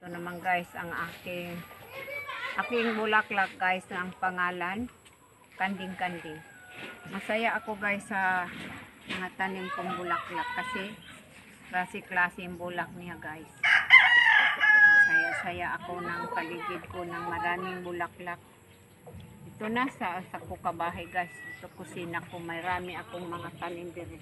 Ito naman guys ang aking bulaklak guys na ang pangalan kanding-kanding. Masaya ako guys sa mga tanim kong bulaklak kasi klase-klase yung bulak niya guys. Masaya-saya ako ng paligid ko ng maraming bulaklak. Ito na sa kukabahay guys. Ito kusina ko, marami akong mga tanim din.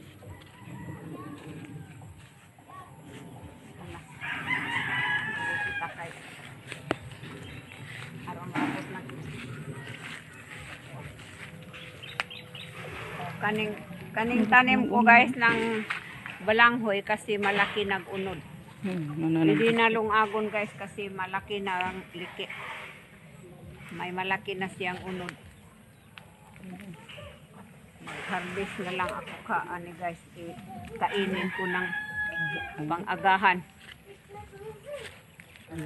Kaning tanim ko guys ng balanghoy kasi malaki nag-unod. Hindi na lungagon guys kasi malaki na ang liki. May malaki na siyang unod. Harvest na lang ako kaani guys. Kainin ko ng pang-agahan.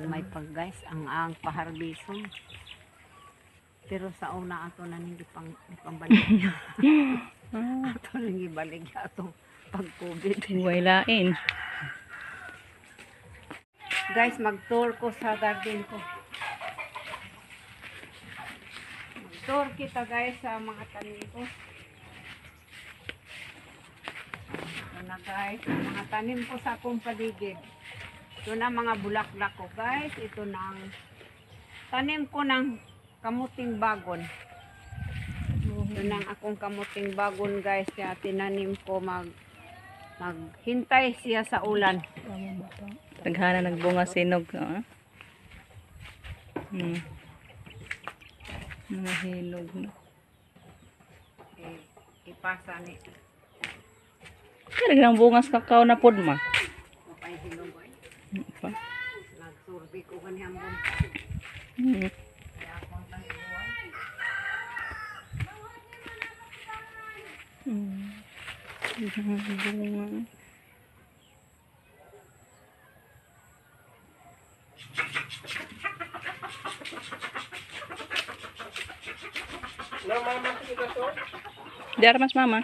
May pag guys ang paharbison. Pero sa una ato na hindi pambalik. Ato nang ibalik atong pag-COVID. Wailain. Guys, mag-tour ko sa garden ko. Mag-tour kita guys sa mga tanim ko. Ito na guys, ang mga tanim ko sa akong paligid. Ito na mga bulaklak ko guys. Ito na ang tanim ko ng kamuting bagon. Ito na ang akong kamuting bagon guys. Kaya tinanim ko maghintay siya sa ulan. Naghana nagbunga sinog. Mga hinog na. Ipasa ni. Kaya nang bungas kakao na pod ma. Mapay hinog ay. Nagsurbi ko kaniyang bun. Kaya akong tangibuan. Bunga. Diar mas mama.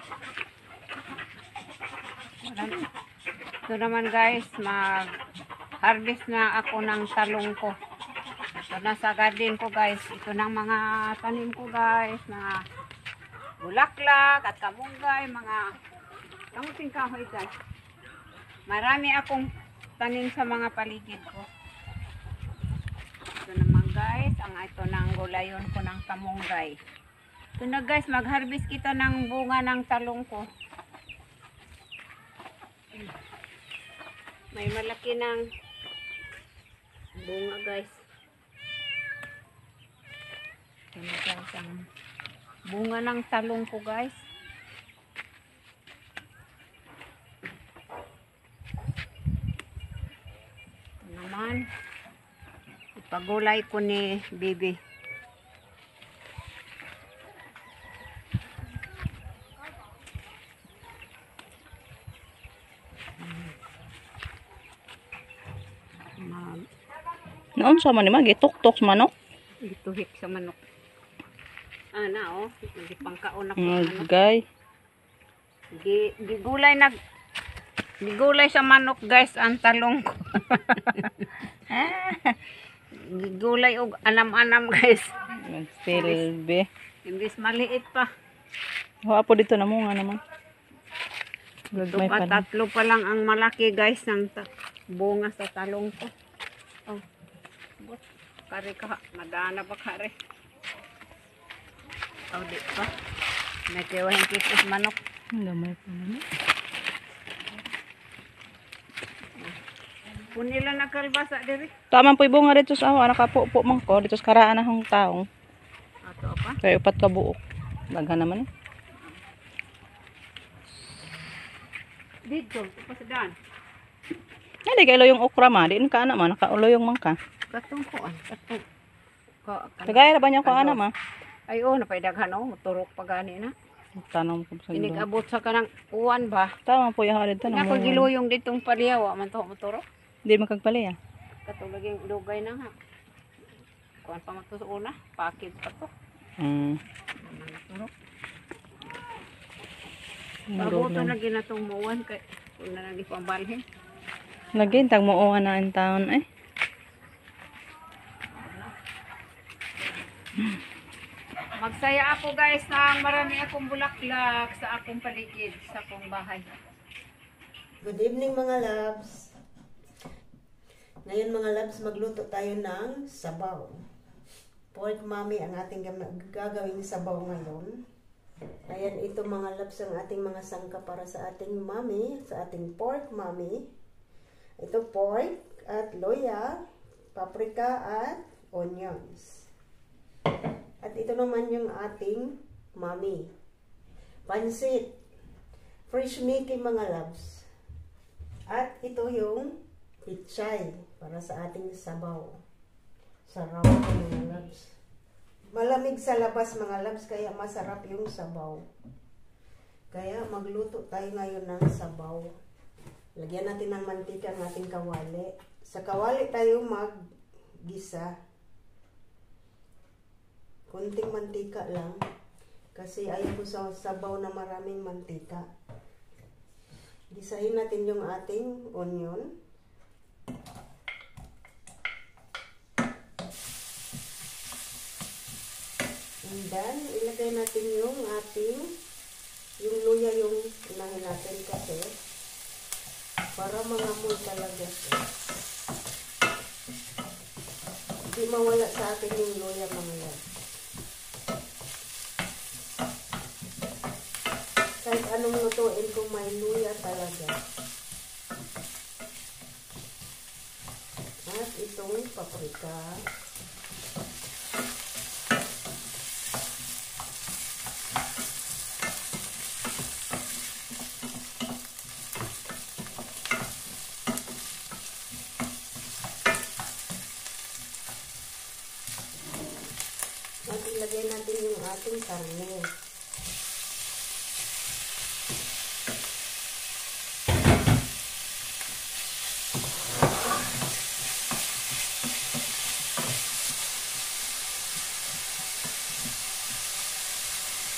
Ito naman guys, mag-harvest na ako ng talong ko. Ito na sa garden ko guys. Ito ng mga tanim ko guys. Mga bulaklak at kamunggay. Mga kamuting kahoy guys. Marami akong tanim sa mga paligid ko. Ito naman guys, ito ng gulayon ko ng kamunggay. Ito na guys, mag-harvest kita ng bunga ng talong ko. May malaki ng bunga guys. Ito na guys, ang bunga ng talong ko guys. Ito naman, ipagulay ko ni Bibi. Noon sa man ni magi tok-tok manok. Ituhik sa manok. Na oh, hindi pangkaon ako manok. Gay. Gigulay sa manok guys ang talong ko. Gigulay og anam-anam guys. Nagsilbi. Imbis maliit pa. Apo dito na mo nga naman. Tatlo pa lang ang malaki guys ng bunga sa talong ko. Oh. Kare ka, madana pa kare. Oh, di pa. May kiwahin kisis manok. Gamay pa naman. Kung nila nakalbasa diri. Taman po bunga dito sa awa. Nakapupo man ko. Dito sa karaan na hong taong. Ato pa. Kaya upat ka buok. Daghan naman eh. Dito, pasadaan. Hindi kayo yung okra ma. Diin ka anak ma. Nakaulo yung mangka. Katong kuan, katong. Tagay na ba niya ko anak ma? Ay oh, napaidaghan oh, turok pa gani na. Tanong ko sa ilo. Inigabot sa kanang uwan ba? Tama po yung halid to. Ako giluyong ditong paliyaw, man to motorok. Hindi magkagpali ah. Katong laging lugay na nga. Kuan pa magto sa una, pakid pa to. Motorok. Babuto na ginatong muwan kay kung na nang pambalhin. Lagi tag mo na ang taon eh. Magsaya ako guys ng marami akong bulaklak sa akong paligid, sa akong bahay. Good evening mga loves. Ngayon mga loves, magluto tayo ng sabaw. Pork mami ang ating gagawing sabaw ngayon. Ayan, ito mga loves ang ating mga sangka para sa ating mami, sa ating pork mami. Ito pork at loya, paprika at onions. At ito naman yung ating mami. Pansit. Fresh Mickey mga loves. At ito yung pichay para sa ating sabaw. Sarap mga loves. Malamig sa labas mga loves, kaya masarap yung sabaw. Kaya magluto tayo ngayon ng sabaw. Lagyan natin ng mantika ang ating kawali. Sa kawali tayo mag-gisa. Kunting mantika lang. Kasi ayaw ko sa sabaw na maraming mantika. Gisahin natin yung ating onion. And then, ilagay natin yung luya yung unahin natin kasi para mangamoy talaga siya. Hindi mawala sa atin yung luya mga yan. Kahit anong lutuin kung may luya talaga. At itong paprika. At ilagay natin yung ating karne.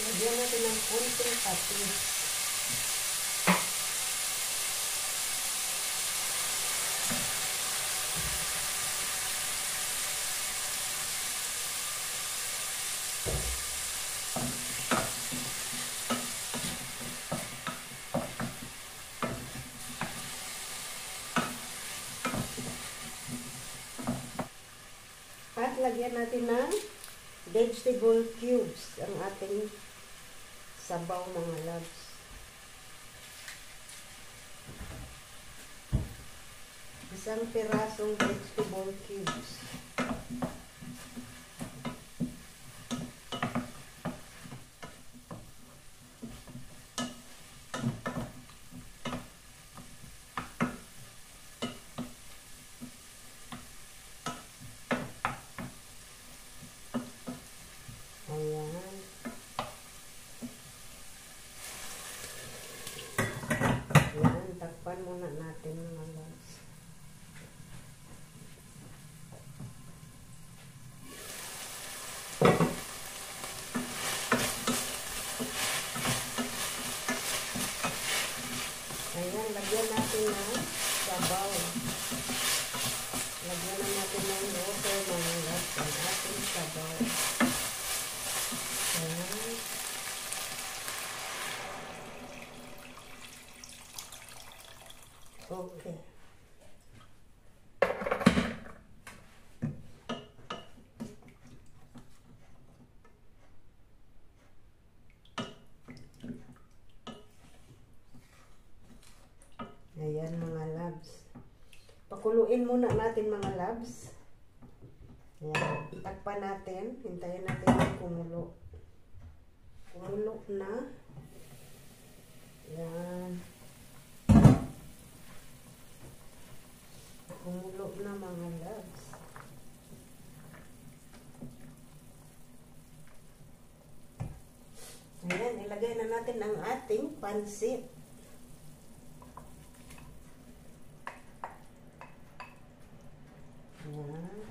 Lagyan natin ng konting patis. At lagyan natin ng vegetable cubes ang ating sabaw mga loves. Isang pirasong vegetable cubes. Ayan. Ayan, takpan muna natin mga loves. Ayan, lagyan natin ng sabaw. Lagyan na natin ng water mga loves ang ating sabaw. Ayan. Okay. Ayan mga loves. Pakuluin muna natin mga loves. Ayan. Takpan natin. Hintayin natin yung kumulo. Kumulo na. Ayan. Kumulo na mga loves. Ayan, ilagay na natin ang ating pansit. Ayan.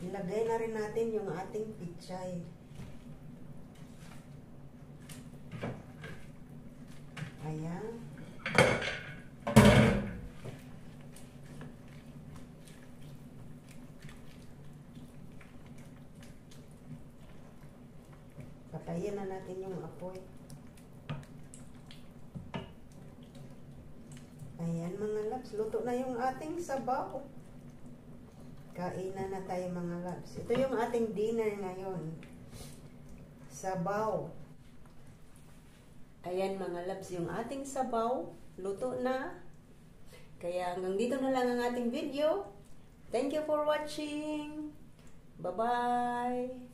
Ilagay na rin natin yung ating pichay. Ayan. Patayin na natin yung apoy. Ayan mga loves, luto na yung ating sabaw. Kainan na tayo mga loves. Ito yung ating dinner ngayon. Sabaw. Ayan mga loves, yung ating sabaw. Luto na. Kaya hanggang dito na lang ang ating video. Thank you for watching. Bye-bye.